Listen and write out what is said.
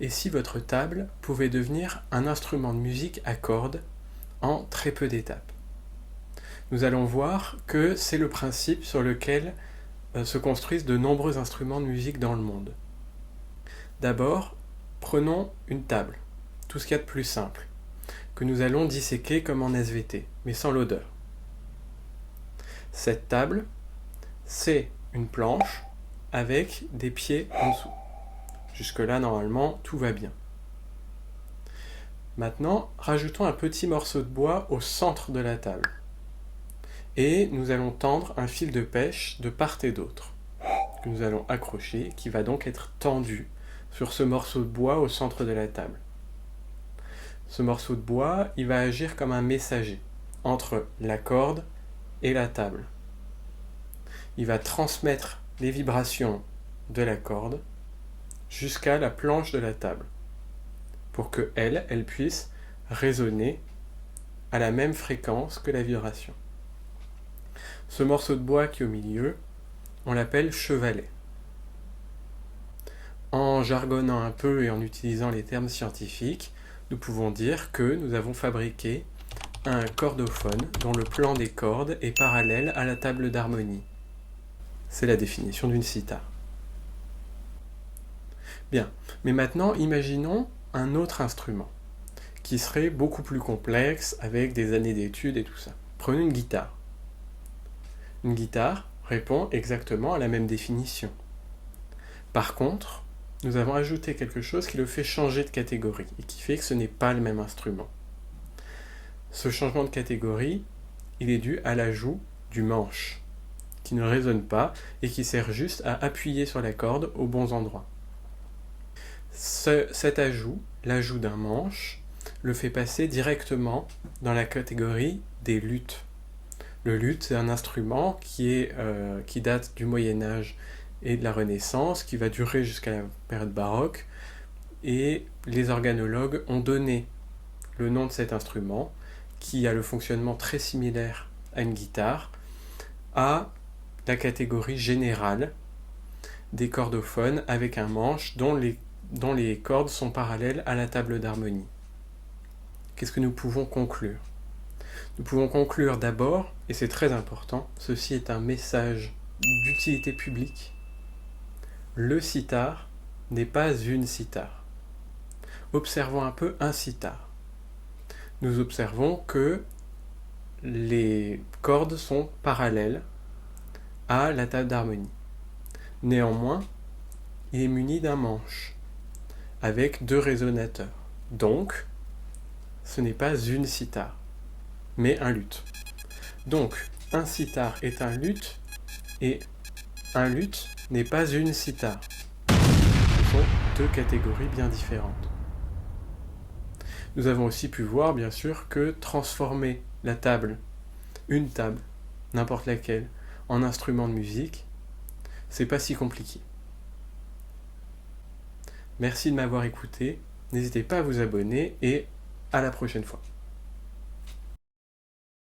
Et si votre table pouvait devenir un instrument de musique à cordes en très peu d'étapes? Nous allons voir que c'est le principe sur lequel se construisent de nombreux instruments de musique dans le monde. D'abord, prenons une table, tout ce qu'il y a de plus simple, que nous allons disséquer comme en SVT, mais sans l'odeur. Cette table, c'est une planche avec des pieds en dessous. Jusque-là, normalement, tout va bien. Maintenant, rajoutons un petit morceau de bois au centre de la table. Et nous allons tendre un fil de pêche de part et d'autre, que nous allons accrocher, qui va donc être tendu sur ce morceau de bois au centre de la table. Ce morceau de bois, il va agir comme un messager entre la corde et la table. Il va transmettre les vibrations de la corde jusqu'à la planche de la table, pour que elle puisse résonner à la même fréquence que la vibration. Ce morceau de bois qui est au milieu, on l'appelle chevalet. En jargonnant un peu et en utilisant les termes scientifiques, nous pouvons dire que nous avons fabriqué un cordophone dont le plan des cordes est parallèle à la table d'harmonie. C'est la définition d'une cithare. Bien, mais maintenant imaginons un autre instrument qui serait beaucoup plus complexe avec des années d'études et tout ça. Prenons une guitare. Une guitare répond exactement à la même définition. Par contre, nous avons ajouté quelque chose qui le fait changer de catégorie et qui fait que ce n'est pas le même instrument. Ce changement de catégorie, il est dû à l'ajout du manche, qui ne résonne pas et qui sert juste à appuyer sur la corde aux bons endroits. Cet ajout, l'ajout d'un manche, le fait passer directement dans la catégorie des luths. Le luth, c'est un instrument qui date du Moyen-Âge et de la Renaissance, qui va durer jusqu'à la période baroque, et les organologues ont donné le nom de cet instrument, qui a le fonctionnement très similaire à une guitare, à la catégorie générale des cordophones avec un manche dont les cordes sont parallèles à la table d'harmonie. Qu'est-ce que nous pouvons conclure? Nous pouvons conclure d'abord, et c'est très important, ceci est un message d'utilité publique, le sitar n'est pas une cithare. Observons un peu un sitar. Nous observons que les cordes sont parallèles à la table d'harmonie. Néanmoins, il est muni d'un manche, avec 2 résonateurs. Donc, ce n'est pas une cithare, mais un luth. Donc, un sitar est un luth, et un luth n'est pas une cithare. Ce sont 2 catégories bien différentes. Nous avons aussi pu voir, bien sûr, que transformer la table, une table, n'importe laquelle, en instrument de musique, c'est pas si compliqué. Merci de m'avoir écouté, n'hésitez pas à vous abonner et à la prochaine fois.